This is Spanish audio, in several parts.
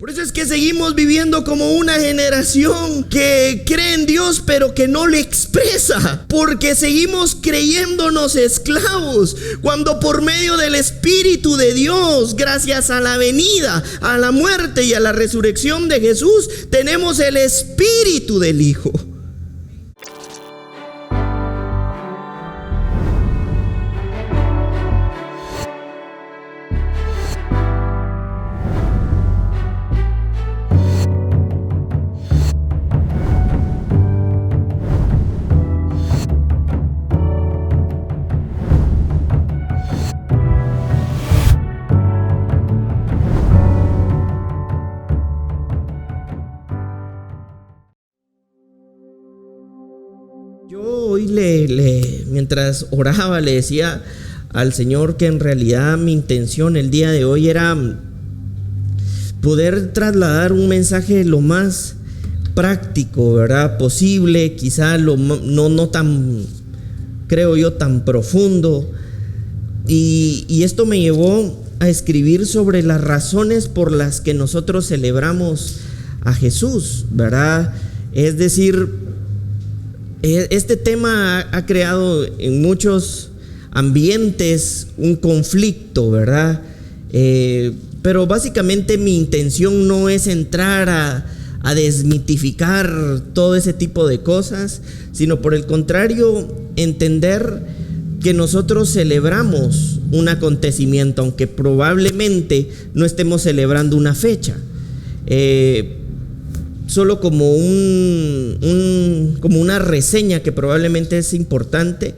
Por eso es que seguimos viviendo como una generación que cree en Dios pero que no le expresa, porque seguimos creyéndonos esclavos, cuando por medio del Espíritu de Dios, gracias a la venida, a la muerte y a la resurrección de Jesús, tenemos el Espíritu del Hijo. Yo hoy mientras oraba, le decía al Señor que en realidad mi intención el día de hoy era poder trasladar un mensaje lo más práctico, ¿verdad?, posible, quizá no tan, creo yo, tan profundo. Y esto me llevó a escribir sobre las razones por las que nosotros celebramos a Jesús, ¿verdad? Es decir, este tema ha creado en muchos ambientes un conflicto, ¿verdad? Pero básicamente mi intención no es entrar a desmitificar todo ese tipo de cosas, sino por el contrario, entender que nosotros celebramos un acontecimiento, aunque probablemente no estemos celebrando una fecha. Solo como como una reseña que probablemente es importante.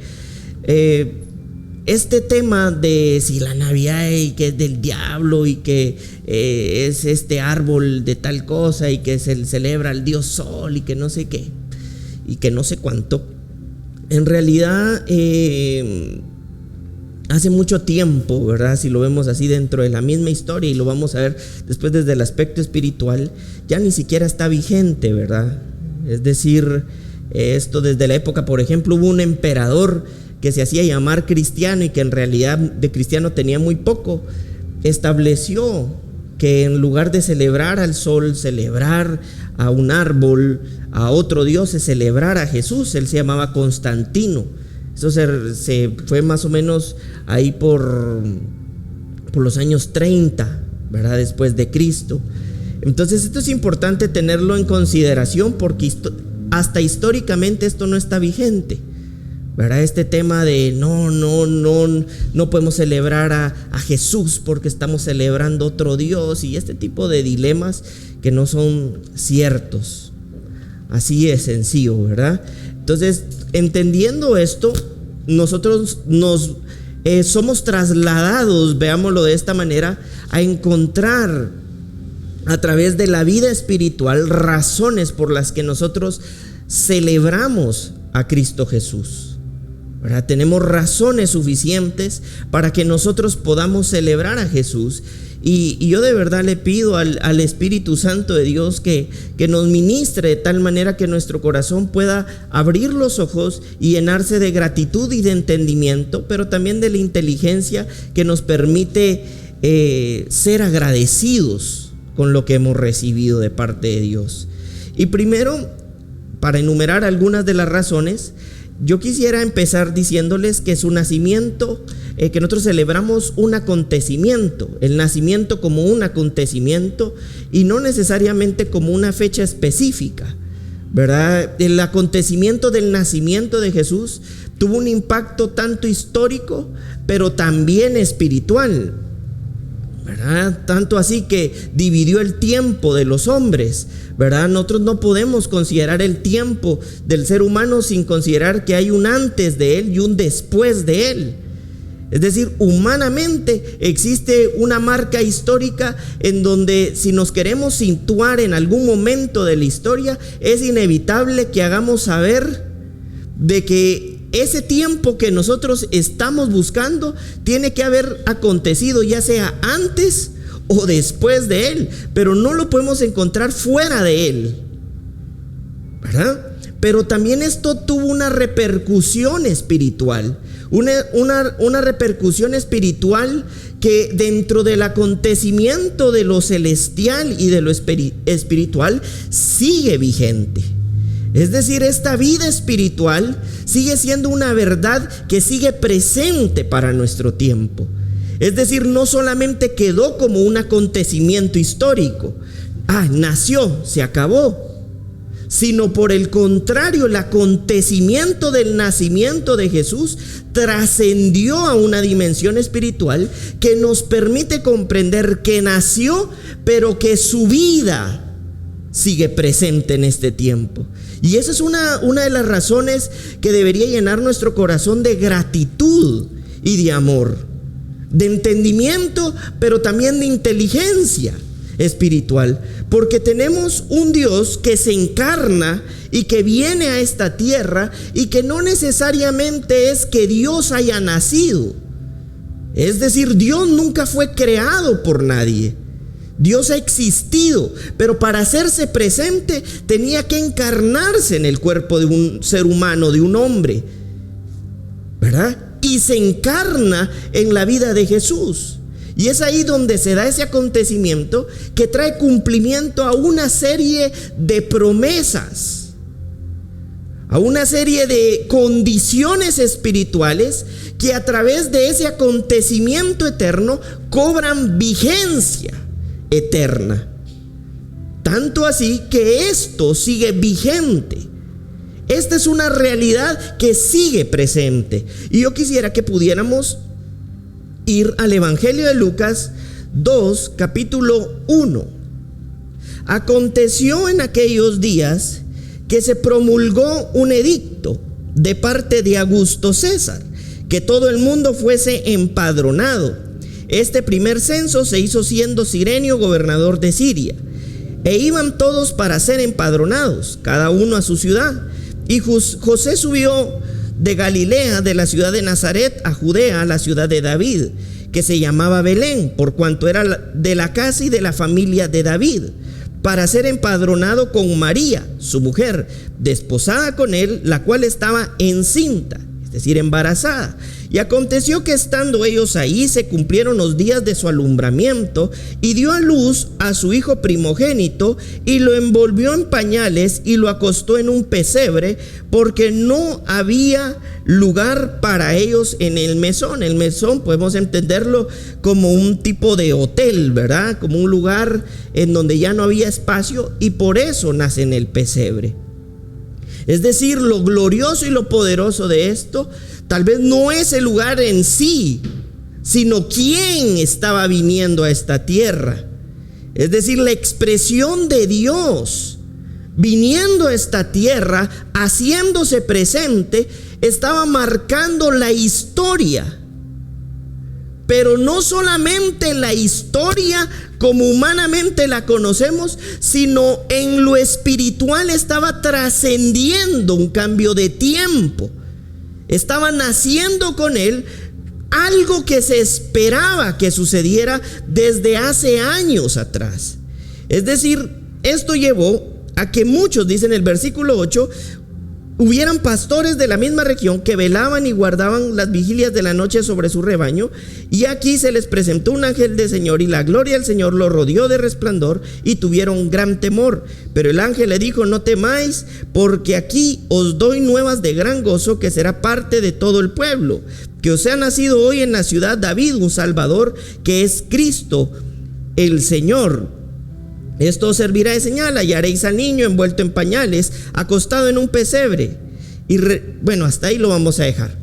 Este tema de si la Navidad y que es del diablo y que es este árbol de tal cosa y que se celebra al dios Sol y que no sé qué y que no sé cuánto, en realidad hace mucho tiempo, ¿verdad? Si lo vemos así dentro de la misma historia y lo vamos a ver después desde el aspecto espiritual, ya ni siquiera está vigente, ¿verdad? Es decir, esto desde la época, por ejemplo, hubo un emperador que se hacía llamar cristiano y que en realidad de cristiano tenía muy poco. Estableció que en lugar de celebrar al sol, celebrar a un árbol, a otro dios, se celebrara a Jesús. Él se llamaba Constantino. Eso se fue más o menos ahí por los años 30, ¿verdad?, después de Cristo. Entonces esto es importante tenerlo en consideración porque hasta históricamente esto no está vigente, ¿verdad? Este tema de no podemos celebrar a Jesús porque estamos celebrando otro Dios y este tipo de dilemas que no son ciertos. Así es sencillo, ¿verdad? Entonces, entendiendo esto, nosotros somos trasladados, veámoslo de esta manera, a encontrar a través de la vida espiritual razones por las que nosotros celebramos a Cristo Jesús, ¿verdad? Tenemos razones suficientes para que nosotros podamos celebrar a Jesús. Y yo de verdad le pido al Espíritu Santo de Dios que nos ministre de tal manera que nuestro corazón pueda abrir los ojos y llenarse de gratitud y de entendimiento, pero también de la inteligencia que nos permite ser agradecidos con lo que hemos recibido de parte de Dios. Y primero, para enumerar algunas de las razones, yo quisiera empezar diciéndoles que su nacimiento, que nosotros celebramos un acontecimiento, el nacimiento como un acontecimiento y no necesariamente como una fecha específica, ¿verdad? El acontecimiento del nacimiento de Jesús tuvo un impacto tanto histórico, pero también espiritual, ¿verdad? Tanto así que dividió el tiempo de los hombres, ¿verdad? Nosotros no podemos considerar el tiempo del ser humano sin considerar que hay un antes de él y un después de él. Es decir, humanamente existe una marca histórica en donde si nos queremos situar en algún momento de la historia, es inevitable que hagamos saber de que ese tiempo que nosotros estamos buscando tiene que haber acontecido ya sea antes o después de él, pero no lo podemos encontrar fuera de él, ¿verdad? Pero también esto tuvo una repercusión espiritual, una repercusión espiritual que dentro del acontecimiento de lo celestial y de lo espiritual sigue vigente. Es decir, esta vida espiritual sigue siendo una verdad que sigue presente para nuestro tiempo. Es decir, no solamente quedó como un acontecimiento histórico, nació, se acabó, sino por el contrario, el acontecimiento del nacimiento de Jesús trascendió a una dimensión espiritual que nos permite comprender que nació, pero que su vida sigue presente en este tiempo. Y esa es una de las razones que debería llenar nuestro corazón de gratitud y de amor, de entendimiento, pero también de inteligencia espiritual, porque tenemos un Dios que se encarna y que viene a esta tierra, y que no necesariamente es que Dios haya nacido. Es decir, Dios nunca fue creado por nadie. Dios ha existido, pero para hacerse presente tenía que encarnarse en el cuerpo de un ser humano, de un hombre, ¿verdad? Y se encarna en la vida de Jesús. Y es ahí donde se da ese acontecimiento que trae cumplimiento a una serie de promesas, a una serie de condiciones espirituales que a través de ese acontecimiento eterno cobran vigencia eterna. Tanto así que esto sigue vigente. Esta es una realidad que sigue presente. Y yo quisiera que pudiéramos ir al Evangelio de Lucas 2, capítulo 1. Aconteció en aquellos días que se promulgó un edicto de parte de Augusto César, que todo el mundo fuese empadronado. Este primer censo se hizo siendo Cirenio gobernador de Siria, e iban todos para ser empadronados, cada uno a su ciudad. Y José subió de Galilea, de la ciudad de Nazaret, a Judea, a la ciudad de David, que se llamaba Belén, por cuanto era de la casa y de la familia de David, para ser empadronado con María, su mujer, desposada con él, la cual estaba encinta, es decir, embarazada. Y aconteció que estando ellos ahí, se cumplieron los días de su alumbramiento, y dio a luz a su hijo primogénito, y lo envolvió en pañales y lo acostó en un pesebre, porque no había lugar para ellos en el mesón. El mesón podemos entenderlo como un tipo de hotel, ¿verdad? Como un lugar en donde ya no había espacio, y por eso nace en el pesebre. Es decir, lo glorioso y lo poderoso de esto tal vez no es el lugar en sí, sino quién estaba viniendo a esta tierra. Es decir, la expresión de Dios viniendo a esta tierra, haciéndose presente, estaba marcando la historia. Pero no solamente la historia como humanamente la conocemos, sino en lo espiritual estaba trascendiendo un cambio de tiempo. Estaba naciendo con él algo que se esperaba que sucediera desde hace años atrás. Es decir, esto llevó a que muchos, dice en el versículo 8, hubieran pastores de la misma región que velaban y guardaban las vigilias de la noche sobre su rebaño, y aquí se les presentó un ángel del Señor, y la gloria del Señor lo rodeó de resplandor, y tuvieron gran temor. Pero el ángel le dijo: no temáis, porque aquí os doy nuevas de gran gozo, que será parte de todo el pueblo, que os ha nacido hoy en la ciudad David un Salvador, que es Cristo el Señor. Esto os servirá de señal: hallaréis al niño envuelto en pañales, acostado en un pesebre. Y bueno, hasta ahí lo vamos a dejar.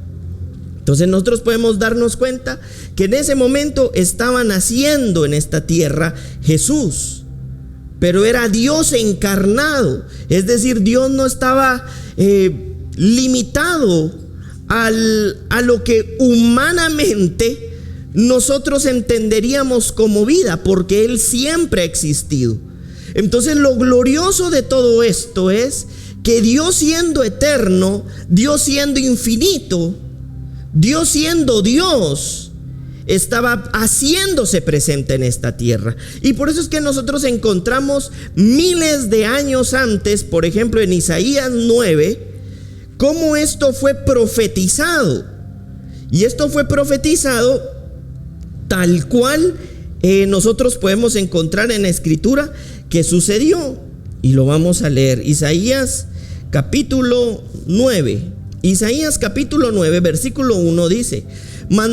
Entonces nosotros podemos darnos cuenta que en ese momento estaba naciendo en esta tierra Jesús, pero era Dios encarnado. Es decir, Dios no estaba limitado a lo que humanamente nosotros entenderíamos como vida, porque Él siempre ha existido. Entonces lo glorioso de todo esto es que Dios siendo eterno, Dios siendo infinito, Dios siendo Dios, estaba haciéndose presente en esta tierra. Y por eso es que nosotros encontramos miles de años antes, por ejemplo en Isaías 9, cómo esto fue profetizado. Y esto fue profetizado tal cual nosotros podemos encontrar en la Escritura que sucedió. Y lo vamos a leer. Isaías capítulo 9. Isaías capítulo 9, versículo 1 dice: Mas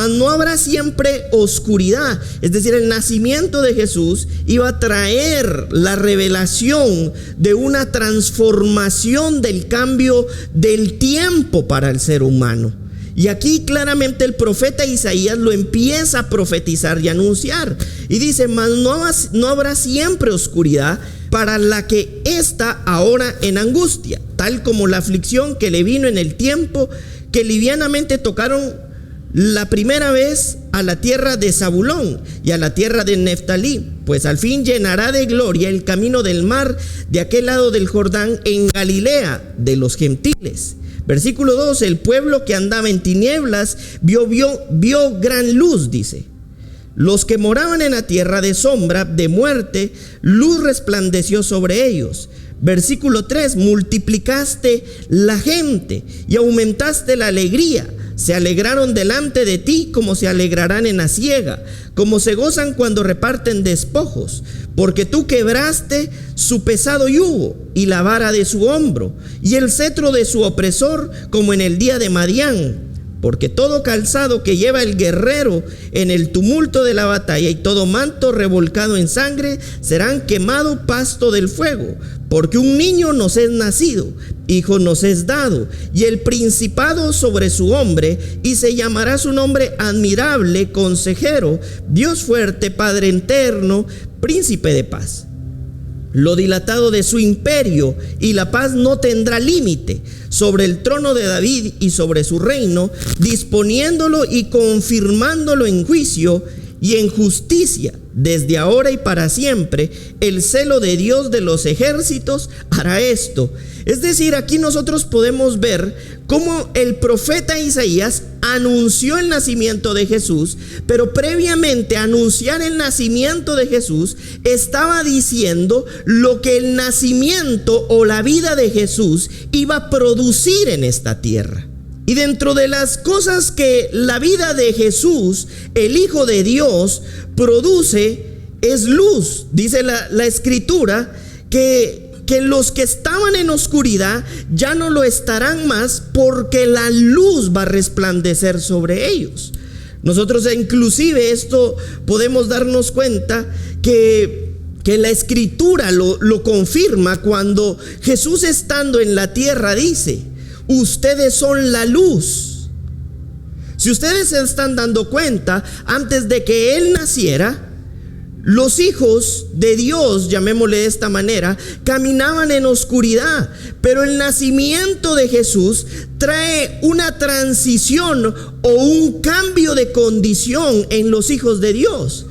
no habrá siempre oscuridad. Es decir, el nacimiento de Jesús iba a traer la revelación de una transformación del cambio del tiempo para el ser humano. Y aquí claramente el profeta Isaías lo empieza a profetizar y anunciar. Y dice: Mas no habrá siempre oscuridad para la que está ahora en angustia, tal como la aflicción que le vino en el tiempo que livianamente tocaron la primera vez a la tierra de Zabulón y a la tierra de Neftalí, pues al fin llenará de gloria el camino del mar de aquel lado del Jordán, en Galilea de los gentiles. Versículo 2: El pueblo que andaba en tinieblas vio gran luz, dice. Los que moraban en la tierra de sombra de muerte, luz resplandeció sobre ellos. Versículo 3: Multiplicaste la gente y aumentaste la alegría. Se alegraron delante de ti como se alegrarán en la siega, como se gozan cuando reparten despojos, porque tú quebraste su pesado yugo y la vara de su hombro y el cetro de su opresor, como en el día de Madián. Porque todo calzado que lleva el guerrero en el tumulto de la batalla y todo manto revolcado en sangre serán quemado pasto del fuego. Porque un niño nos es nacido, hijo nos es dado, y el principado sobre su hombre, y se llamará su nombre admirable, consejero, Dios fuerte, Padre eterno, príncipe de paz. Lo dilatado de su imperio y la paz no tendrá límite sobre el trono de David y sobre su reino, disponiéndolo y confirmándolo en juicio y en justicia, desde ahora y para siempre. El celo de Dios de los ejércitos hará esto. Es decir, aquí nosotros podemos ver cómo el profeta Isaías anunció el nacimiento de Jesús, pero previamente a anunciar el nacimiento de Jesús, estaba diciendo lo que el nacimiento o la vida de Jesús iba a producir en esta tierra. Y dentro de las cosas que la vida de Jesús, el Hijo de Dios, produce, es luz. Dice la Escritura que los que estaban en oscuridad ya no lo estarán más, porque la luz va a resplandecer sobre ellos. Nosotros inclusive esto podemos darnos cuenta que la Escritura lo confirma cuando Jesús, estando en la tierra, dice: ustedes son la luz. Si ustedes se están dando cuenta, antes de que Él naciera, los hijos de Dios, llamémosle de esta manera, caminaban en oscuridad. Pero el nacimiento de Jesús trae una transición o un cambio de condición en los hijos de Dios.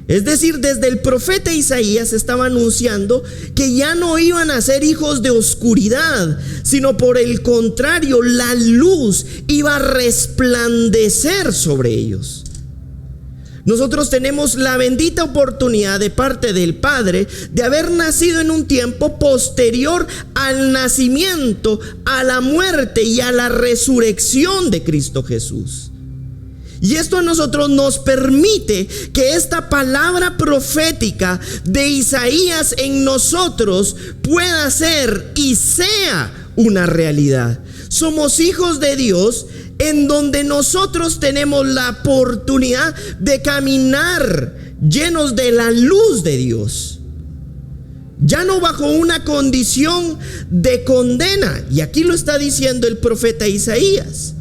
Es decir, desde el profeta Isaías estaba anunciando que ya no iban a ser hijos de oscuridad, sino por el contrario, la luz iba a resplandecer sobre ellos. Nosotros tenemos la bendita oportunidad de parte del Padre de haber nacido en un tiempo posterior al nacimiento, a la muerte y a la resurrección de Cristo Jesús. Y esto a nosotros nos permite que esta palabra profética de Isaías en nosotros pueda ser y sea una realidad. Somos hijos de Dios, en donde nosotros tenemos la oportunidad de caminar llenos de la luz de Dios, ya no bajo una condición de condena. Y aquí lo está diciendo el profeta Isaías.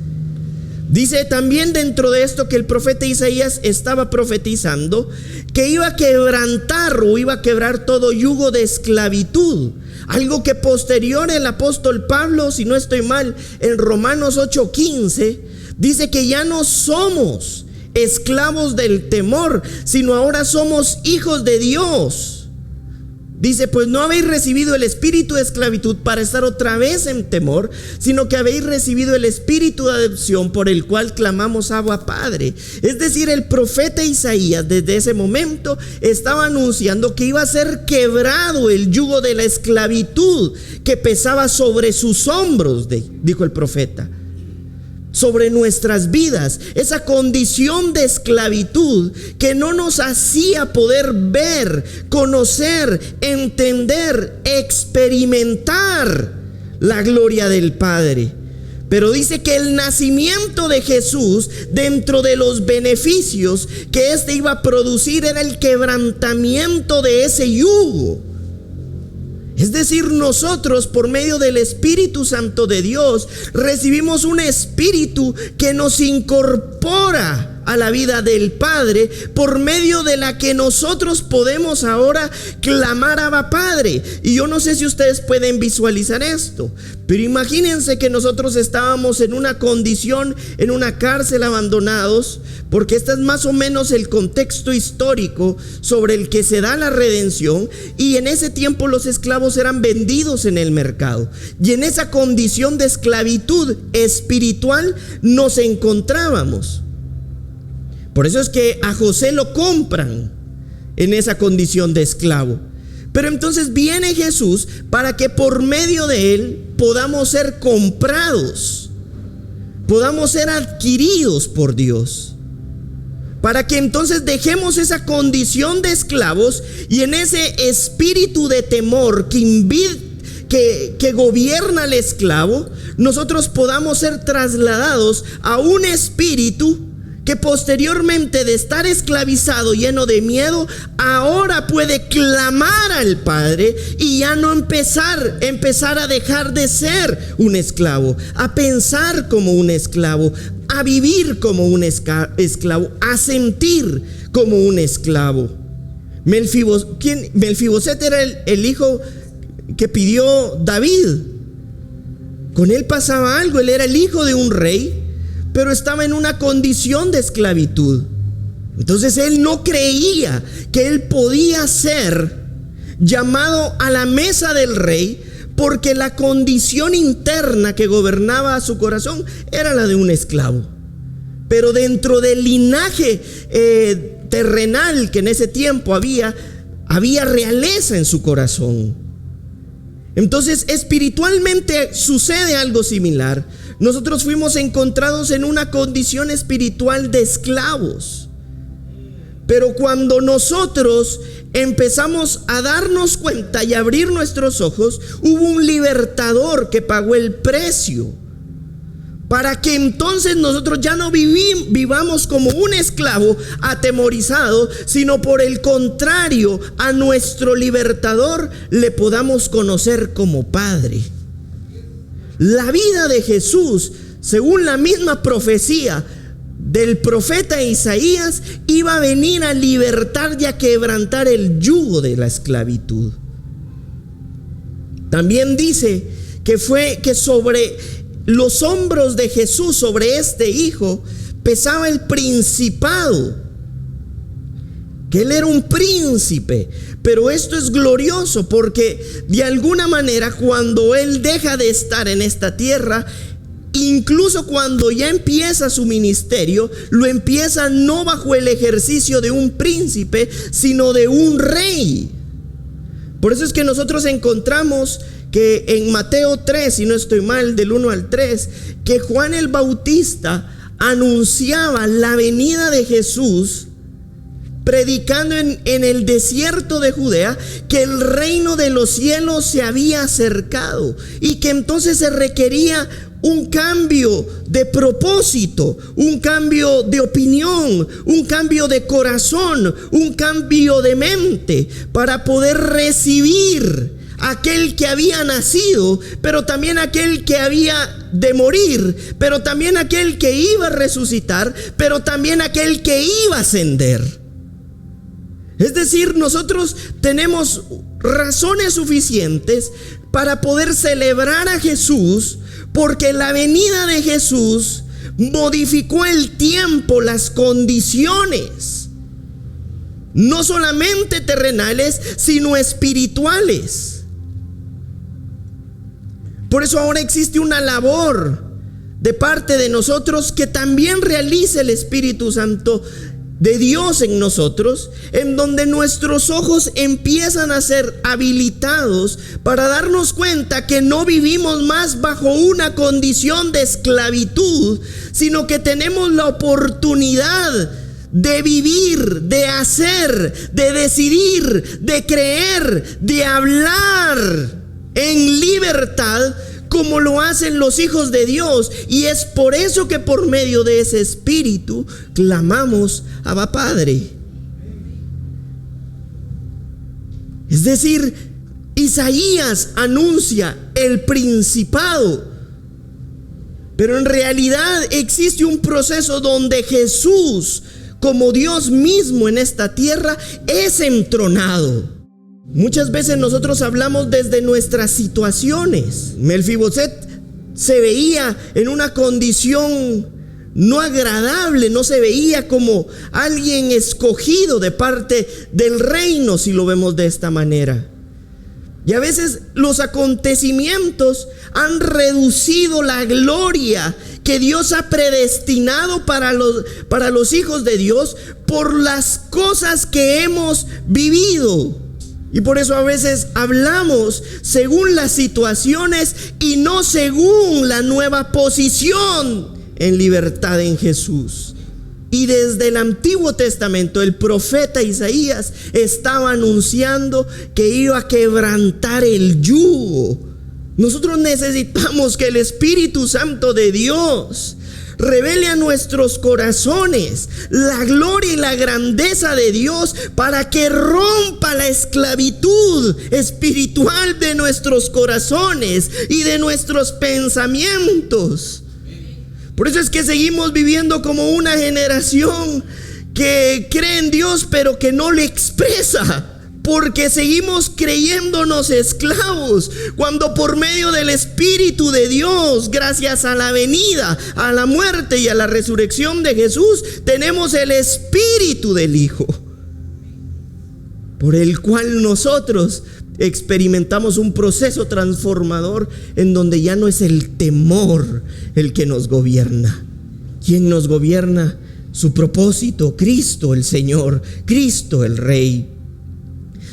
Dice también dentro de esto que el profeta Isaías estaba profetizando que iba a quebrantar o iba a quebrar todo yugo de esclavitud. Algo que posterior el apóstol Pablo, si no estoy mal, en Romanos 8:15, dice que ya no somos esclavos del temor, sino ahora somos hijos de Dios. Dice: pues no habéis recibido el espíritu de esclavitud para estar otra vez en temor, sino que habéis recibido el espíritu de adopción, por el cual clamamos Abba, Padre. Es decir, el profeta Isaías desde ese momento estaba anunciando que iba a ser quebrado el yugo de la esclavitud que pesaba sobre sus hombros, dijo el profeta. sobre nuestras vidas, esa condición de esclavitud que no nos hacía poder ver, conocer, entender, experimentar la gloria del Padre. Pero dice que el nacimiento de Jesús, dentro de los beneficios que éste iba a producir, era el quebrantamiento de ese yugo. Es decir, nosotros por medio del Espíritu Santo de Dios recibimos un espíritu que nos incorpora a la vida del Padre, por medio de la que nosotros podemos ahora clamar Abba Padre. Y yo no sé si ustedes pueden visualizar esto, pero imagínense que nosotros estábamos en una condición, en una cárcel, abandonados, porque este es más o menos el contexto histórico sobre el que se da la redención. Y en ese tiempo los esclavos eran vendidos en el mercado, y en esa condición de esclavitud espiritual nos encontrábamos. Por eso es que a José lo compran en esa condición de esclavo. Pero entonces viene Jesús para que por medio de él podamos ser comprados, podamos ser adquiridos por Dios, para que entonces dejemos esa condición de esclavos y en ese espíritu de temor que gobierna al esclavo, nosotros podamos ser trasladados a un espíritu que posteriormente de estar esclavizado, lleno de miedo, ahora puede clamar al Padre y ya no empezar a dejar de ser un esclavo, a pensar como un esclavo, a vivir como un esclavo, a sentir como un esclavo. Melfiboset era el hijo que pidió David. Con él pasaba algo, él era el hijo de un rey, pero estaba en una condición de esclavitud. Entonces él no creía que él podía ser llamado a la mesa del rey, porque la condición interna que gobernaba su corazón era la de un esclavo. Pero dentro del linaje terrenal que en ese tiempo había realeza en su corazón. Entonces espiritualmente sucede algo similar. Nosotros fuimos encontrados en una condición espiritual de esclavos. Pero cuando nosotros empezamos a darnos cuenta y abrir nuestros ojos, hubo un libertador que pagó el precio, para que entonces nosotros ya no vivamos como un esclavo atemorizado, sino por el contrario, a nuestro libertador le podamos conocer como Padre. La vida de Jesús, según la misma profecía del profeta Isaías, iba a venir a libertar y a quebrantar el yugo de la esclavitud. También dice que sobre los hombros de Jesús, sobre este hijo, pesaba el principado, que él era un príncipe. Pero esto es glorioso, porque de alguna manera cuando él deja de estar en esta tierra, incluso cuando ya empieza su ministerio, lo empieza no bajo el ejercicio de un príncipe, sino de un rey. Por eso es que nosotros encontramos que en Mateo 3, si no estoy mal, del 1 al 3, que Juan el Bautista anunciaba la venida de Jesús, predicando en el desierto de Judea, que el reino de los cielos se había acercado y que entonces se requería un cambio de propósito, un cambio de opinión, un cambio de corazón, un cambio de mente, para poder recibir aquel que había nacido, pero también aquel que había de morir, pero también aquel que iba a resucitar, pero también aquel que iba a ascender. Es decir, nosotros tenemos razones suficientes para poder celebrar a Jesús, porque la venida de Jesús modificó el tiempo, las condiciones, no solamente terrenales, sino espirituales. Por eso ahora existe una labor de parte de nosotros que también realiza el Espíritu Santo de Dios en nosotros, en donde nuestros ojos empiezan a ser habilitados para darnos cuenta que no vivimos más bajo una condición de esclavitud, sino que tenemos la oportunidad de vivir, de hacer, de decidir, de creer, de hablar en libertad, como lo hacen los hijos de Dios. Y es por eso que por medio de ese Espíritu clamamos Abba Padre. Es decir, Isaías anuncia el principado, pero en realidad existe un proceso donde Jesús, como Dios mismo en esta tierra, es entronado. Muchas veces nosotros hablamos desde nuestras situaciones. Mefiboset se veía en una condición no agradable, no se veía como alguien escogido de parte del reino, si lo vemos de esta manera. Y a veces los acontecimientos han reducido la gloria que Dios ha predestinado para los hijos de Dios por las cosas que hemos vivido. Y por eso a veces hablamos según las situaciones y no según la nueva posición en libertad en Jesús. Y desde el Antiguo Testamento el profeta Isaías estaba anunciando que iba a quebrantar el yugo. Nosotros necesitamos que el Espíritu Santo de Dios revele a nuestros corazones la gloria y la grandeza de Dios para que rompa la esclavitud espiritual de nuestros corazones y de nuestros pensamientos. Por eso es que seguimos viviendo como una generación que cree en Dios pero que no le expresa. Porque seguimos creyéndonos esclavos, cuando por medio del Espíritu de Dios, gracias a la venida, a la muerte y a la resurrección de Jesús, tenemos el Espíritu del Hijo, por el cual nosotros experimentamos un proceso transformador en donde ya no es el temor el que nos gobierna. ¿Quién nos gobierna? Su propósito, Cristo el Señor, Cristo el Rey.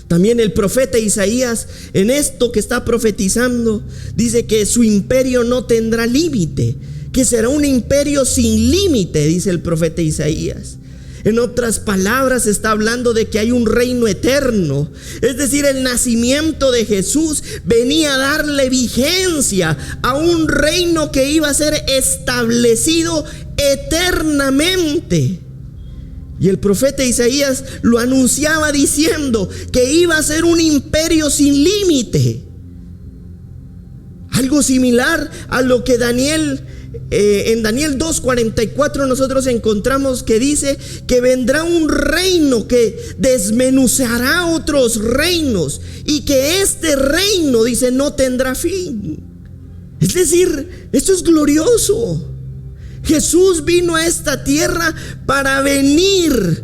También el profeta Isaías, en esto que está profetizando, dice que su imperio no tendrá límite, que será un imperio sin límite, dice el profeta Isaías. En otras palabras, está hablando de que hay un reino eterno. Es decir, el nacimiento de Jesús venía a darle vigencia a un reino que iba a ser establecido eternamente. Y el profeta Isaías lo anunciaba diciendo que iba a ser un imperio sin límite. Algo similar a lo que en Daniel 2:44 nosotros encontramos que dice que vendrá un reino que desmenuzará otros reinos y que este reino, dice, no tendrá fin. Es decir, esto es glorioso. Jesús vino a esta tierra para venir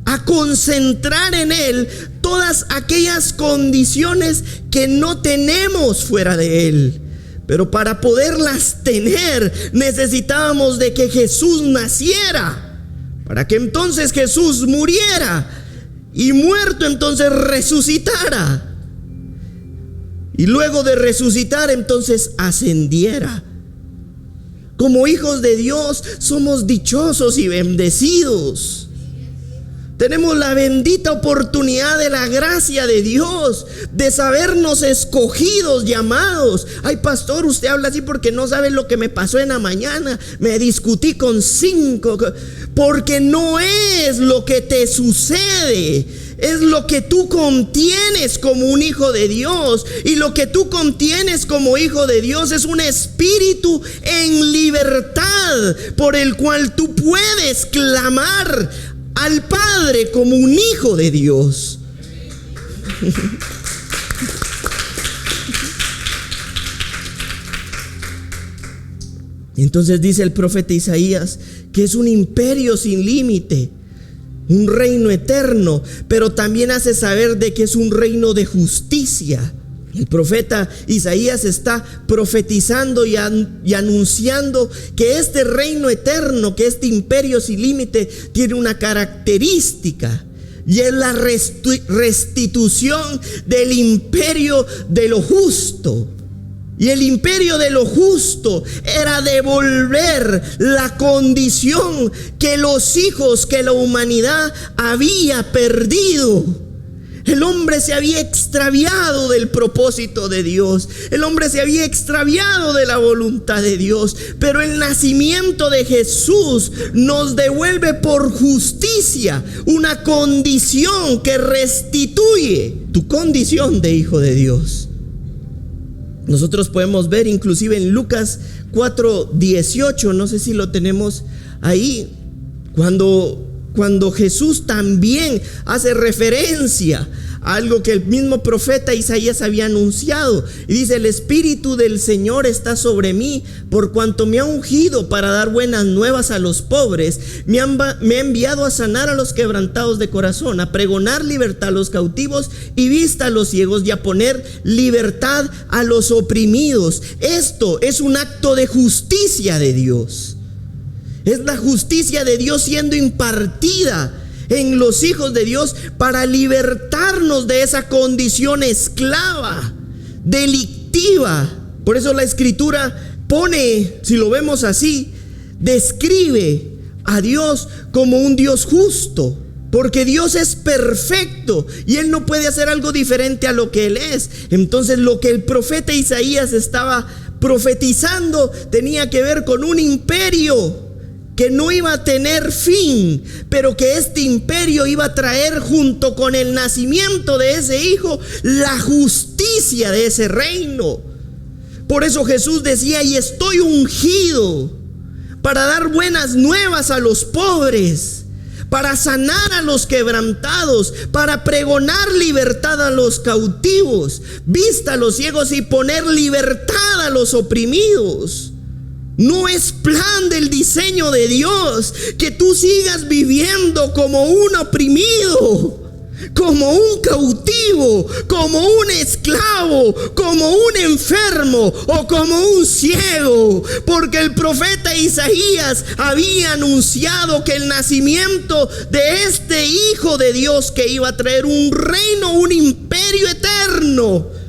a concentrar en Él todas aquellas condiciones que no tenemos fuera de Él. Pero para poderlas tener necesitábamos de que Jesús naciera, para que entonces Jesús muriera y muerto entonces resucitara. Y luego de resucitar entonces ascendiera. Como hijos de Dios somos dichosos y bendecidos. Tenemos la bendita oportunidad de la gracia de Dios, de sabernos escogidos, llamados. Ay, pastor, usted habla así porque no sabe lo que me pasó en la mañana. Me discutí con 5. Porque no es lo que te sucede, es lo que tú contienes como un hijo de Dios. Y lo que tú contienes como hijo de Dios es un espíritu en libertad, por el cual tú puedes clamar al Padre como un hijo de Dios. Entonces dice el profeta Isaías que es un imperio sin límite, un reino eterno, pero también hace saber de que es un reino de justicia. El profeta Isaías está profetizando y anunciando que este reino eterno, que este imperio sin límite tiene una característica, y es la restitución del imperio de lo justo. Y el imperio de lo justo era devolver la condición que los hijos, que la humanidad había perdido. El hombre se había extraviado del propósito de Dios. El hombre se había extraviado de la voluntad de Dios. Pero el nacimiento de Jesús nos devuelve por justicia una condición que restituye tu condición de hijo de Dios. Nosotros podemos ver inclusive en Lucas 4:18, no sé si lo tenemos ahí, cuando Jesús también hace referencia a algo que el mismo profeta Isaías había anunciado. Y dice: el Espíritu del Señor está sobre mí, por cuanto me ha ungido para dar buenas nuevas a los pobres. Me ha enviado a sanar a los quebrantados de corazón, a pregonar libertad a los cautivos y vista a los ciegos, y a poner libertad a los oprimidos. Esto es un acto de justicia de Dios. Es la justicia de Dios siendo impartida en los hijos de Dios para libertarnos de esa condición esclava, delictiva. Por eso la Escritura pone, si lo vemos así, describe a Dios como un Dios justo, porque Dios es perfecto y Él no puede hacer algo diferente a lo que Él es. Entonces lo que el profeta Isaías estaba profetizando tenía que ver con un imperio que no iba a tener fin, pero que este imperio iba a traer junto con el nacimiento de ese hijo la justicia de ese reino. Por eso Jesús decía: y estoy ungido para dar buenas nuevas a los pobres, para sanar a los quebrantados, para pregonar libertad a los cautivos, vista a los ciegos y poner libertad a los oprimidos. No es plan del diseño de Dios que tú sigas viviendo como un oprimido, como un cautivo, como un esclavo, como un enfermo o como un ciego, porque el profeta Isaías había anunciado que el nacimiento de este Hijo de Dios, que iba a traer un reino, un imperio eterno,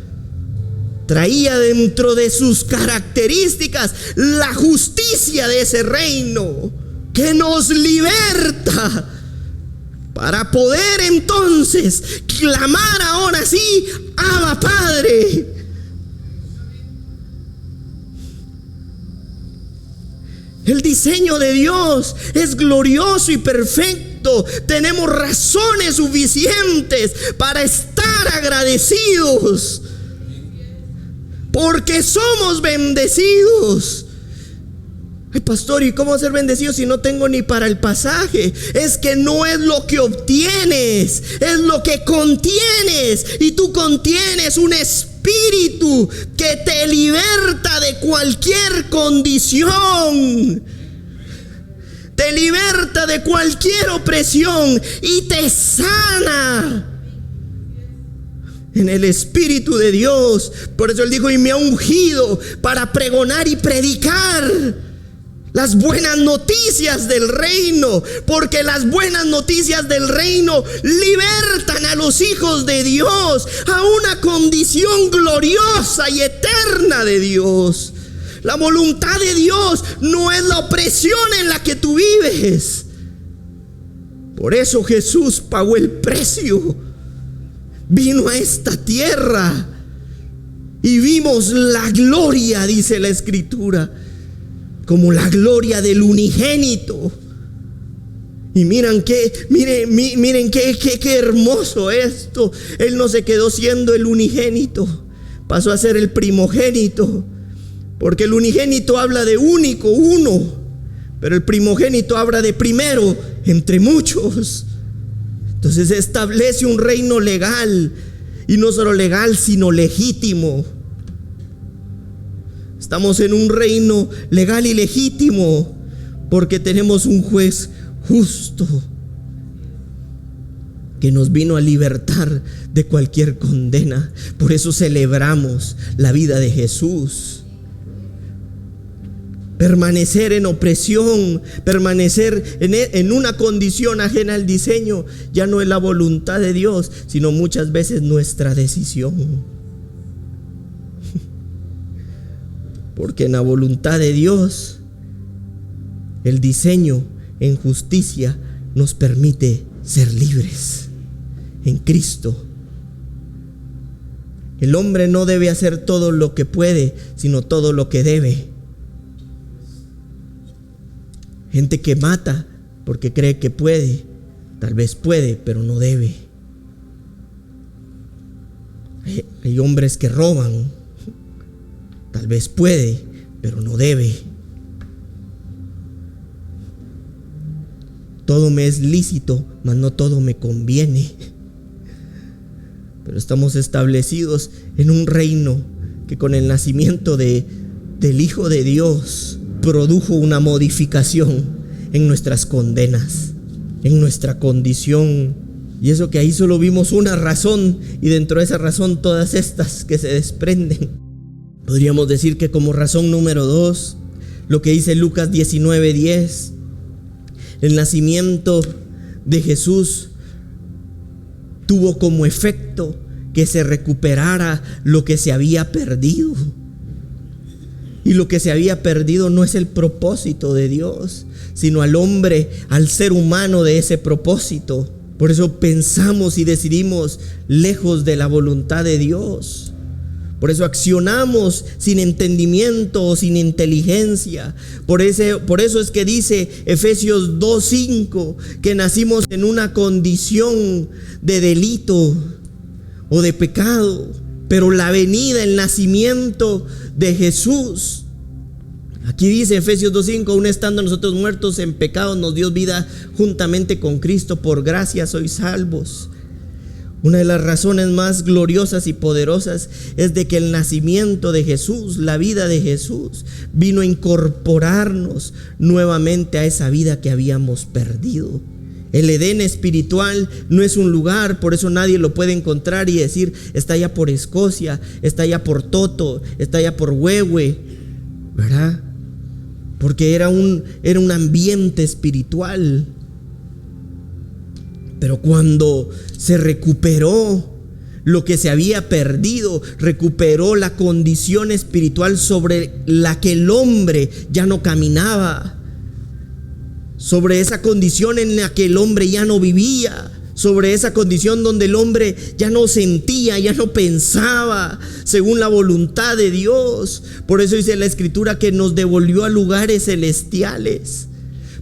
traía dentro de sus características la justicia de ese reino, que nos liberta para poder entonces clamar ahora sí: Abba, Padre. El diseño de Dios es glorioso y perfecto. Tenemos razones suficientes para estar agradecidos, porque somos bendecidos. Ay, pastor, ¿y cómo ser bendecido si no tengo ni para el pasaje? Es que no es lo que obtienes, es lo que contienes. Y tú contienes un espíritu que te liberta de cualquier condición, te liberta de cualquier opresión y te sana en el Espíritu de Dios. Por eso Él dijo: y me ha ungido para pregonar y predicar las buenas noticias del reino, porque las buenas noticias del reino libertan a los hijos de Dios a una condición gloriosa y eterna de Dios. La voluntad de Dios no es la opresión en la que tú vives. Por eso Jesús pagó el precio. Vino a esta tierra y vimos la gloria, dice la Escritura, como la gloria del unigénito. Y miren qué hermoso esto. Él no se quedó siendo el unigénito, pasó a ser el primogénito, porque el unigénito habla de único, uno, pero el primogénito habla de primero entre muchos. Entonces establece un reino legal, y no solo legal, sino legítimo. Estamos en un reino legal y legítimo porque tenemos un juez justo que nos vino a libertar de cualquier condena. Por eso celebramos la vida de Jesús. Permanecer en opresión, permanecer en una condición ajena al diseño, ya no es la voluntad de Dios, sino muchas veces nuestra decisión. Porque en la voluntad de Dios, el diseño en justicia nos permite ser libres en Cristo. El hombre no debe hacer todo lo que puede, sino todo lo que debe. Gente que mata porque cree que puede, tal vez puede, pero no debe. Hay hombres que roban, tal vez puede, pero no debe. Todo me es lícito, mas no todo me conviene. Pero estamos establecidos en un reino que con el nacimiento del Hijo de Dios produjo una modificación en nuestras condenas, en nuestra condición. Y eso que ahí solo vimos una razón, y dentro de esa razón todas estas que se desprenden. Podríamos decir que como razón número 2, lo que dice Lucas 19:10, el nacimiento de Jesús tuvo como efecto que se recuperara lo que se había perdido. Y lo que se había perdido no es el propósito de Dios, sino al hombre, al ser humano de ese propósito. Por eso pensamos y decidimos lejos de la voluntad de Dios. Por eso accionamos sin entendimiento o sin inteligencia. Por eso es que dice Efesios 2:5 que nacimos en una condición de delito o de pecado. Pero la venida, el nacimiento de Jesús, aquí dice Efesios 2:5, aún estando nosotros muertos en pecado, nos dio vida juntamente con Cristo, por gracia sois salvos. Una de las razones más gloriosas y poderosas es de que el nacimiento de Jesús, la vida de Jesús, vino a incorporarnos nuevamente a esa vida que habíamos perdido. El Edén espiritual no es un lugar, por eso nadie lo puede encontrar y decir, está allá por Escocia, está allá por Toto, está allá por Huehue, ¿verdad? Porque era un ambiente espiritual. Pero cuando se recuperó lo que se había perdido, recuperó la condición espiritual sobre la que el hombre ya no caminaba, sobre esa condición en la que el hombre ya no vivía, sobre esa condición donde el hombre ya no sentía, ya no pensaba según la voluntad de Dios. Por eso dice la Escritura que nos devolvió a lugares celestiales,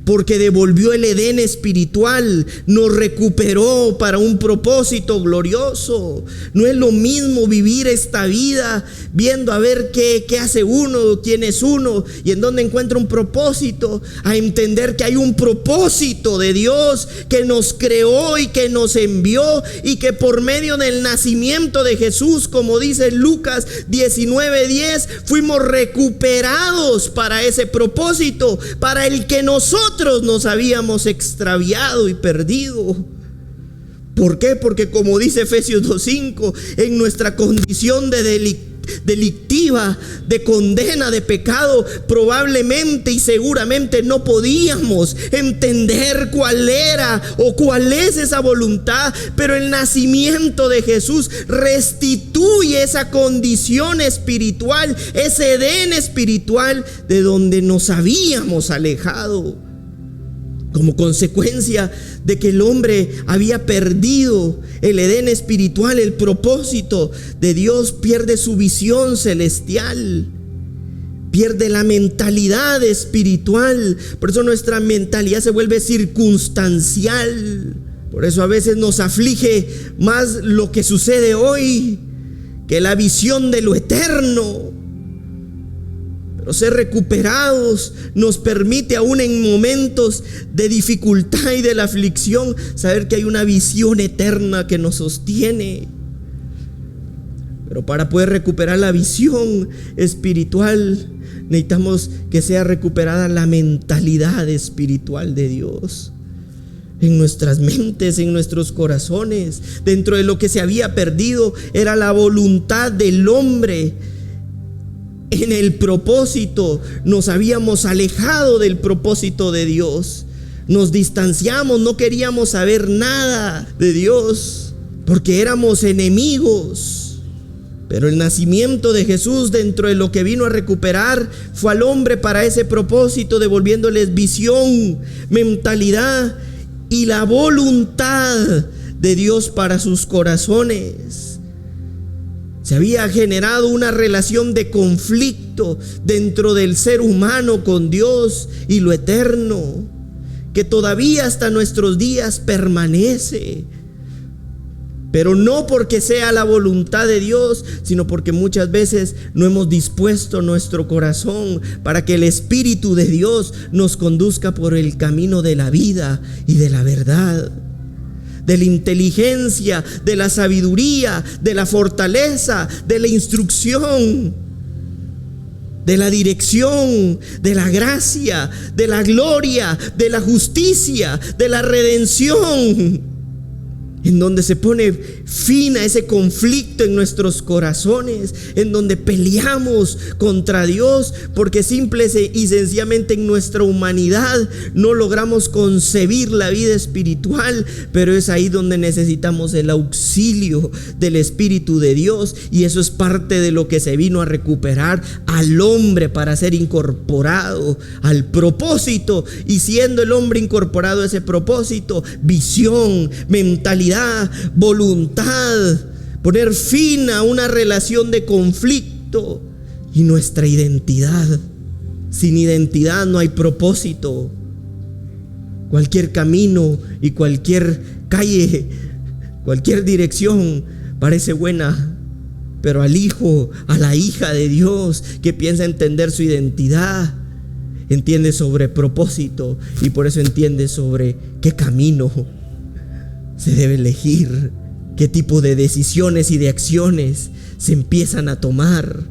porque devolvió el Edén espiritual, nos recuperó para un propósito glorioso. No es lo mismo vivir esta vida viendo a ver qué hace uno, quién es uno y en dónde encuentra un propósito, a entender que hay un propósito de Dios que nos creó y que nos envió, y que por medio del nacimiento de Jesús, como dice Lucas 19:10, fuimos recuperados para ese propósito, para el que nosotros nos habíamos extraviado y perdido. ¿Por qué? Porque como dice Efesios 2:5, en nuestra condición de delictiva, de condena, de pecado, probablemente y seguramente no podíamos entender cuál era o cuál es esa voluntad, pero el nacimiento de Jesús restituye esa condición espiritual, ese Edén espiritual de donde nos habíamos alejado. Como consecuencia de que el hombre había perdido el Edén espiritual, el propósito de Dios, pierde su visión celestial, pierde la mentalidad espiritual. Por eso nuestra mentalidad se vuelve circunstancial. Por eso a veces nos aflige más lo que sucede hoy que la visión de lo eterno. Pero ser recuperados nos permite, aún en momentos de dificultad y de la aflicción, saber que hay una visión eterna que nos sostiene. Pero para poder recuperar la visión espiritual, necesitamos que sea recuperada la mentalidad espiritual de Dios. en nuestras mentes, en nuestros corazones. Dentro de lo que se había perdido era la voluntad del hombre. En el propósito nos habíamos alejado del propósito de Dios. Nos distanciamos, no queríamos saber nada de Dios porque éramos enemigos. Pero el nacimiento de Jesús, dentro de lo que vino a recuperar, fue al hombre para ese propósito, devolviéndoles visión, mentalidad y la voluntad de Dios para sus corazones. Se había generado una relación de conflicto dentro del ser humano con Dios y lo eterno, que todavía hasta nuestros días permanece. Pero no porque sea la voluntad de Dios, sino porque muchas veces no hemos dispuesto nuestro corazón para que el Espíritu de Dios nos conduzca por el camino de la vida y de la verdad, de la inteligencia, de la sabiduría, de la fortaleza, de la instrucción, de la dirección, de la gracia, de la gloria, de la justicia, de la redención, en donde se pone fin a ese conflicto en nuestros corazones, en donde peleamos contra Dios porque simple y sencillamente en nuestra humanidad no logramos concebir la vida espiritual. Pero es ahí donde necesitamos el auxilio del Espíritu de Dios, y eso es parte de lo que se vino a recuperar al hombre para ser incorporado al propósito, y siendo el hombre incorporado a ese propósito, visión, mentalidad, voluntad, poner fin a una relación de conflicto y nuestra identidad. Sin identidad no hay propósito. Cualquier camino y cualquier calle, cualquier dirección parece buena, pero al hijo, a la hija de Dios que piensa entender su identidad, entiende sobre propósito, y por eso entiende sobre qué camino se debe elegir, qué tipo de decisiones y de acciones se empiezan a tomar.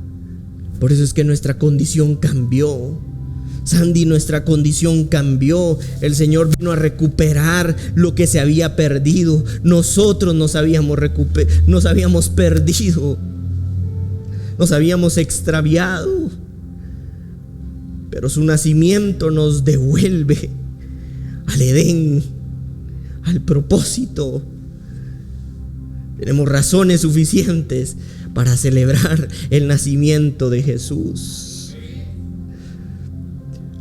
Por eso es que nuestra condición cambió. Sandy, nuestra condición cambió. El Señor vino a recuperar lo que se había perdido. Nosotros nos habíamos perdido, nos habíamos extraviado, pero su nacimiento nos devuelve al Edén, al propósito. Tenemos razones suficientes para celebrar el nacimiento de Jesús.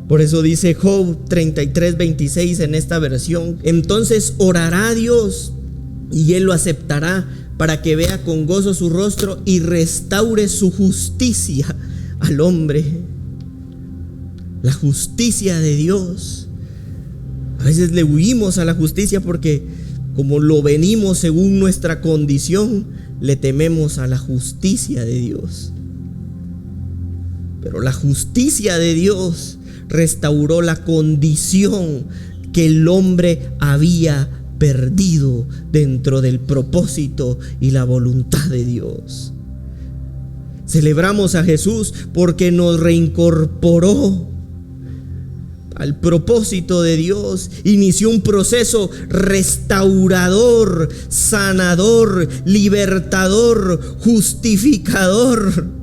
Por eso dice Job 33:26 en esta versión: entonces orará a Dios y Él lo aceptará, para que vea con gozo su rostro y restaure su justicia al hombre. La justicia de Dios. A veces le huimos a la justicia porque, como lo venimos según nuestra condición, le tememos a la justicia de Dios. Pero la justicia de Dios restauró la condición que el hombre había perdido dentro del propósito y la voluntad de Dios. Celebramos a Jesús porque nos reincorporó al propósito de Dios. Inició un proceso restaurador, sanador, libertador, justificador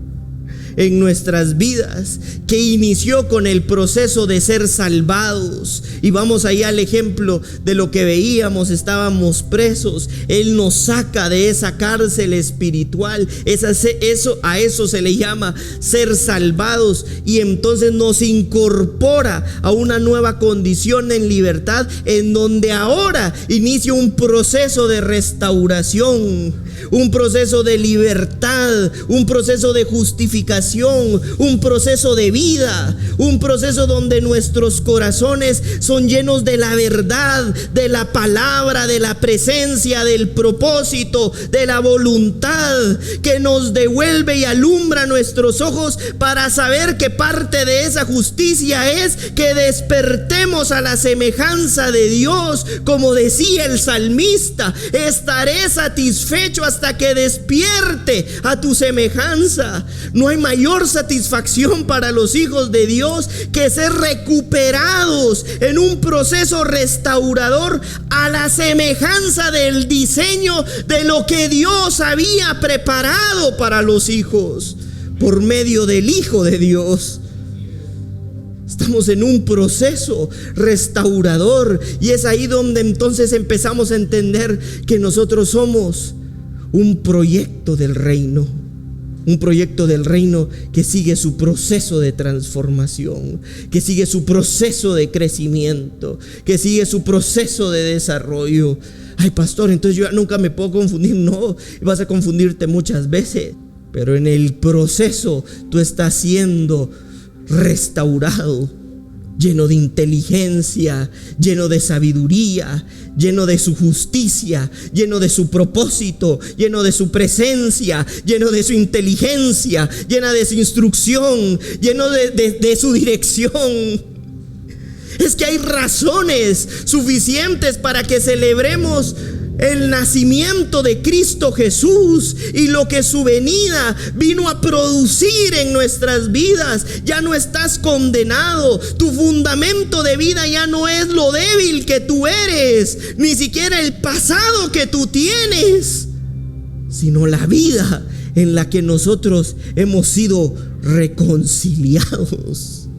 en nuestras vidas, que inició con el proceso de ser salvados. Y vamos ahí al ejemplo de lo que veíamos: estábamos presos, Él nos saca de esa cárcel espiritual. A eso se le llama ser salvados, y entonces nos incorpora a una nueva condición en libertad, en donde ahora inicia un proceso de restauración, un proceso de libertad, un proceso de justificación, un proceso de vida, un proceso donde nuestros corazones son llenos de la verdad, de la palabra, de la presencia, del propósito, de la voluntad, que nos devuelve y alumbra nuestros ojos para saber que parte de esa justicia es que despertemos a la semejanza de Dios. Como decía el salmista: estaré satisfecho hasta hasta que despierte a tu semejanza. No hay mayor satisfacción para los hijos de Dios que ser recuperados en un proceso restaurador a la semejanza del diseño de lo que Dios había preparado para los hijos por medio del Hijo de Dios. Estamos en un proceso restaurador y es ahí donde entonces empezamos a entender que nosotros somos un proyecto del reino. Un proyecto del reino que sigue su proceso de transformación, que sigue su proceso de crecimiento, que sigue su proceso de desarrollo. Ay, pastor, entonces yo nunca me puedo confundir. No, vas a confundirte muchas veces, pero en el proceso tú estás siendo restaurado, lleno de inteligencia, lleno de sabiduría, lleno de su justicia, lleno de su propósito, lleno de su presencia, lleno de su inteligencia, llena de su instrucción, lleno de su dirección. Es que hay razones suficientes para que celebremos el nacimiento de Cristo Jesús y lo que su venida vino a producir en nuestras vidas. Ya no estás condenado. Tu fundamento de vida ya no es lo débil que tú eres, ni siquiera el pasado que tú tienes, sino la vida en la que nosotros hemos sido reconciliados.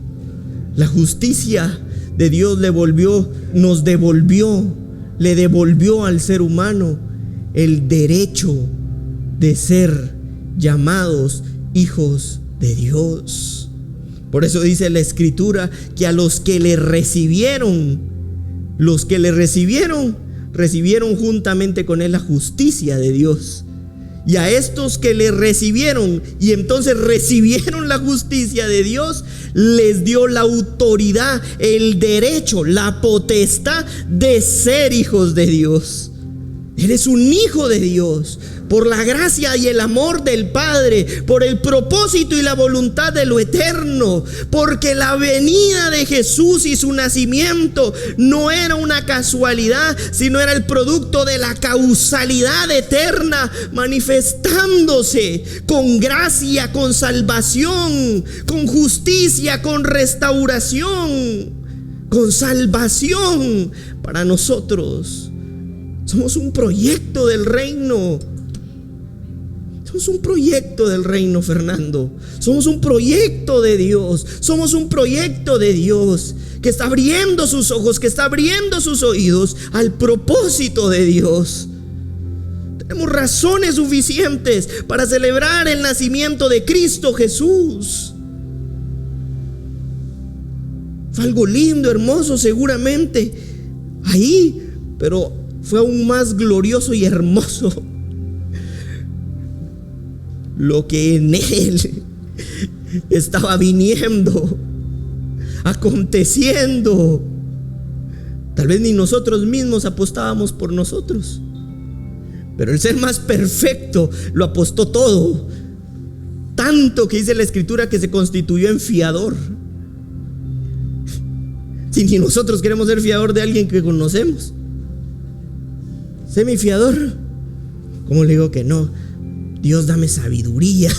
La justicia de Dios le devolvió al ser humano el derecho de ser llamados hijos de Dios. Por eso dice la Escritura que a los que le recibieron, recibieron juntamente con él la justicia de Dios. Y a estos que le recibieron y entonces recibieron la justicia de Dios, les dio la autoridad, el derecho, la potestad de ser hijos de Dios. Eres un hijo de Dios por la gracia y el amor del Padre, por el propósito y la voluntad de lo eterno, porque la venida de Jesús y su nacimiento no era una casualidad, sino era el producto de la causalidad eterna manifestándose con gracia, con salvación, con justicia, con restauración, con salvación para nosotros. Somos un proyecto del reino. Somos un proyecto del reino, Fernando. Somos un proyecto de Dios. Somos un proyecto de Dios que está abriendo sus ojos, que está abriendo sus oídos al propósito de Dios. Tenemos razones suficientes para celebrar el nacimiento de Cristo Jesús. Fue algo lindo, hermoso, seguramente ahí, pero fue aún más glorioso y hermoso lo que en él estaba viniendo, aconteciendo. Tal vez ni nosotros mismos apostábamos por nosotros, pero el ser más perfecto lo apostó todo, tanto que dice la Escritura que se constituyó en fiador. Si ni nosotros queremos ser fiador de alguien que conocemos, sé mi fiador. ¿Cómo le digo que no? Dios, dame sabiduría,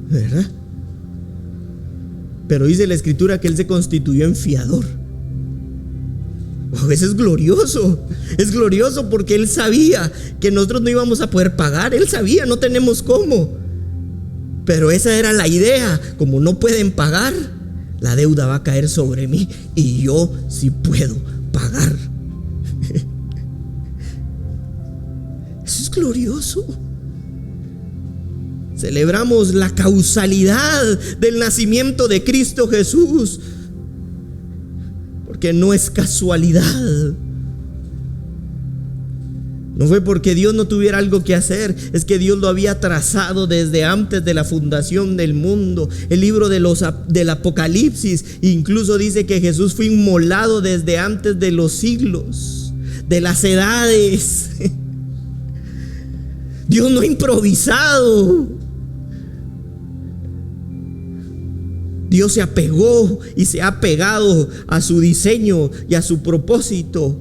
¿verdad? Pero dice la Escritura que Él se constituyó en fiador. Oh, eso es glorioso. Es glorioso porque Él sabía que nosotros no íbamos a poder pagar. Él sabía, no tenemos cómo. Pero esa era la idea. Como no pueden pagar, la deuda va a caer sobre mí y yo sí puedo pagar. Eso es glorioso. Celebramos la causalidad del nacimiento de Cristo Jesús, porque no es casualidad. No fue porque Dios no tuviera algo que hacer, es que Dios lo había trazado desde antes de la fundación del mundo. El libro del Apocalipsis incluso dice que Jesús fue inmolado desde antes de los siglos, de las edades. Dios no ha improvisado. Dios se apegó y se ha pegado a su diseño y a su propósito,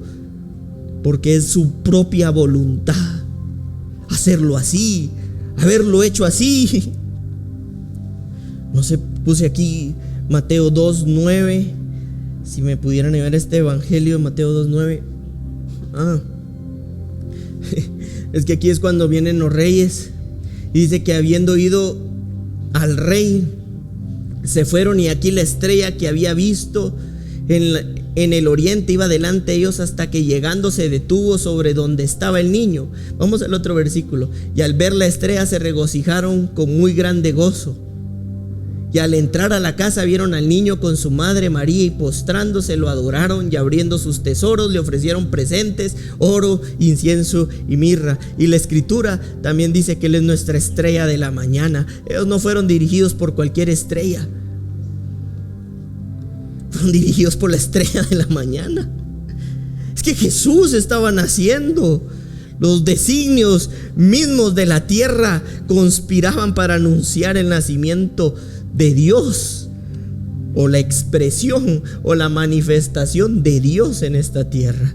porque es su propia voluntad. hacerlo así, haberlo hecho así. No sé, puse aquí Mateo 2:9. Si me pudieran ver este evangelio de Mateo 2:9. Es que aquí es cuando vienen los reyes. Y dice que habiendo ido al rey, se fueron, y aquí la estrella que había visto en el oriente iba delante de ellos, hasta que llegando se detuvo sobre donde estaba el niño. Vamos al otro versículo. Y al ver la estrella se regocijaron con muy grande gozo. Y al entrar a la casa vieron al niño con su madre María, y postrándose lo adoraron, y abriendo sus tesoros le ofrecieron presentes, oro, incienso y mirra. Y la escritura también dice que Él es nuestra estrella de la mañana. Ellos no fueron dirigidos por cualquier estrella, fueron dirigidos por la estrella de la mañana. Es que Jesús estaba naciendo. Los designios mismos de la tierra conspiraban para anunciar el nacimiento de Dios, o la expresión o la manifestación de Dios en esta tierra,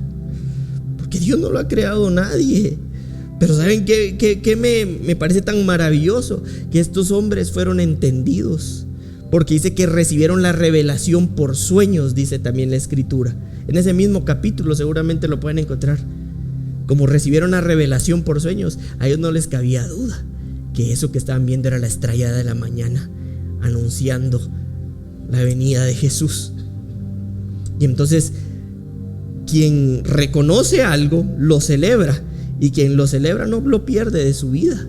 porque Dios no lo ha creado nadie. Pero ¿saben qué me parece tan maravilloso? Que estos hombres fueron entendidos, porque dice que recibieron la revelación por sueños, dice también la escritura. En ese mismo capítulo seguramente lo pueden encontrar. Como recibieron la revelación por sueños, a ellos no les cabía duda que eso que estaban viendo era la estrella de la mañana, anunciando la venida de Jesús. Y entonces, quien reconoce algo lo celebra, y quien lo celebra no lo pierde de su vida.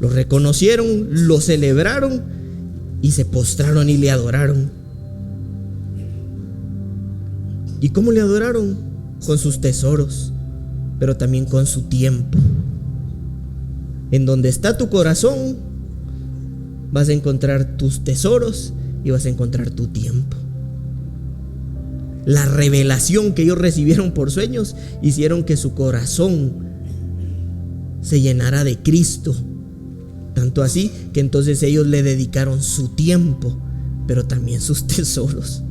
Lo reconocieron, lo celebraron y se postraron y le adoraron. ¿Y cómo le adoraron? Con sus tesoros, pero también con su tiempo. En donde está tu corazón, vas a encontrar tus tesoros y vas a encontrar tu tiempo. La revelación que ellos recibieron por sueños hicieron que su corazón se llenara de Cristo. Tanto así que entonces ellos le dedicaron su tiempo, pero también sus tesoros.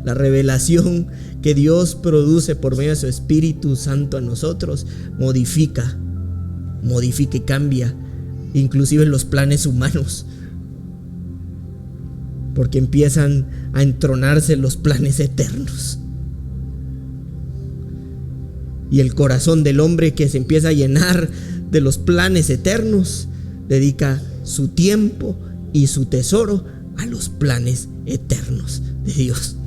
La revelación que Dios produce por medio de su Espíritu Santo a nosotros modifica y cambia inclusive los planes humanos, porque empiezan a entronarse los planes eternos. Y el corazón del hombre que se empieza a llenar de los planes eternos dedica su tiempo y su tesoro a los planes eternos de Dios.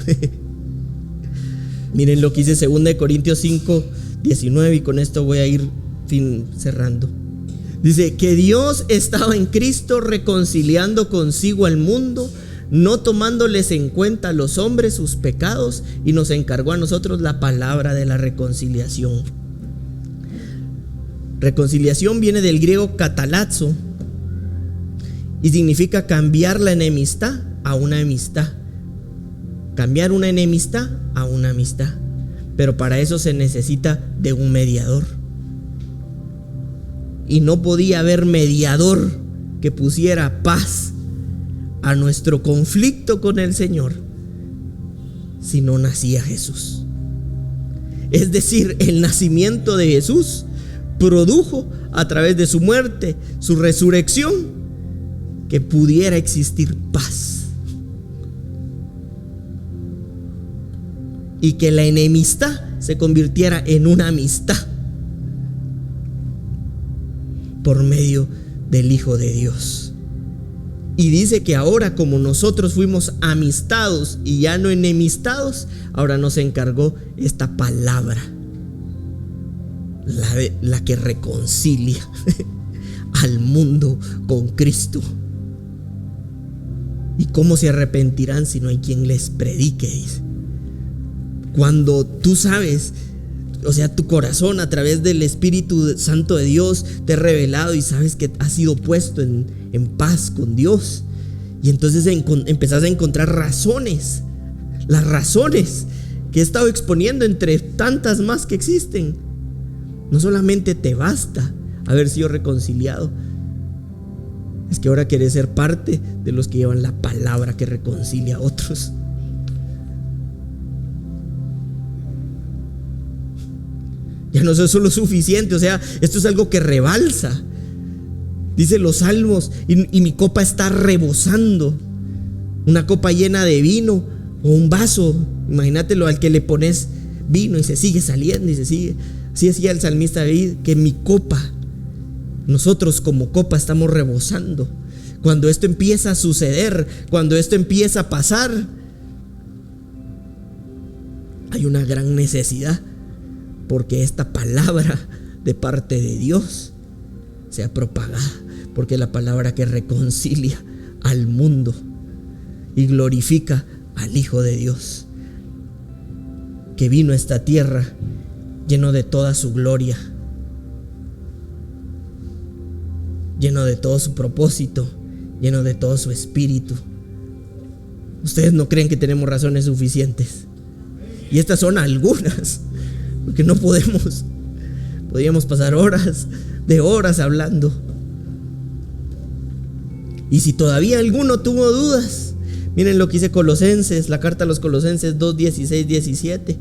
Miren lo que dice 2 Corintios 5:19, y con esto voy a ir cerrando. Dice que Dios estaba en Cristo reconciliando consigo al mundo, no tomándoles en cuenta a los hombres sus pecados, y nos encargó a nosotros la palabra de la reconciliación. Reconciliación viene del griego katalazo y significa cambiar la enemistad a una amistad. Cambiar una enemistad a una amistad. Pero para eso se necesita de un mediador. Y no podía haber mediador que pusiera paz a nuestro conflicto con el Señor si no nacía Jesús. Es decir, el nacimiento de Jesús produjo a través de su muerte, su resurrección, que pudiera existir paz, y que la enemistad se convirtiera en una amistad por medio del Hijo de Dios. Y dice que ahora, como nosotros fuimos amistados y ya no enemistados, ahora nos encargó esta palabra, la que reconcilia al mundo con Cristo. ¿Y cómo se arrepentirán si no hay quien les predique? Dice. Cuando tú sabes, o sea, tu corazón a través del Espíritu Santo de Dios te ha revelado y sabes que has sido puesto en paz con Dios, y entonces empezás a encontrar razones, las razones que he estado exponiendo entre tantas más que existen. No solamente te basta haber sido reconciliado, es que ahora quieres ser parte de los que llevan la palabra que reconcilia a otros. Ya no soy solo suficiente, o sea, esto es algo que rebalsa. Dice los salmos, y mi copa está rebosando. Una copa llena de vino o un vaso, imagínatelo, al que le pones vino y se sigue saliendo y se sigue. Así decía el salmista David, que mi copa, nosotros como copa estamos rebosando. Cuando esto empieza a suceder, cuando esto empieza a pasar, hay una gran necesidad, porque esta palabra de parte de Dios sea propagada, porque es la palabra que reconcilia al mundo y glorifica al Hijo de Dios, que vino a esta tierra lleno de toda su gloria, lleno de todo su propósito, lleno de todo su espíritu. Ustedes no creen que tenemos razones suficientes, y estas son algunas, porque no podríamos pasar horas de horas hablando. Y si todavía alguno tuvo dudas, miren lo que dice Colosenses, la carta a los Colosenses 2, 16, 17.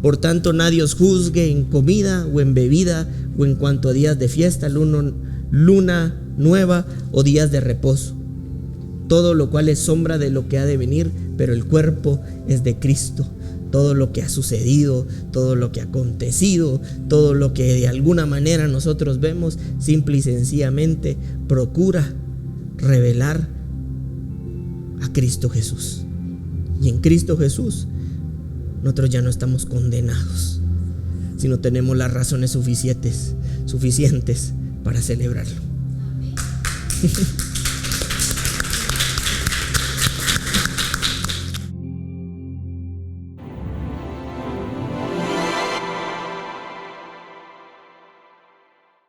Por tanto, nadie os juzgue en comida o en bebida o en cuanto a días de fiesta, luna nueva o días de reposo. Todo lo cual es sombra de lo que ha de venir, pero el cuerpo es de Cristo. Todo lo que ha sucedido, todo lo que ha acontecido, todo lo que de alguna manera nosotros vemos, simple y sencillamente procura revelar a Cristo Jesús. Y en Cristo Jesús nosotros ya no estamos condenados, sino tenemos las razones suficientes para celebrarlo.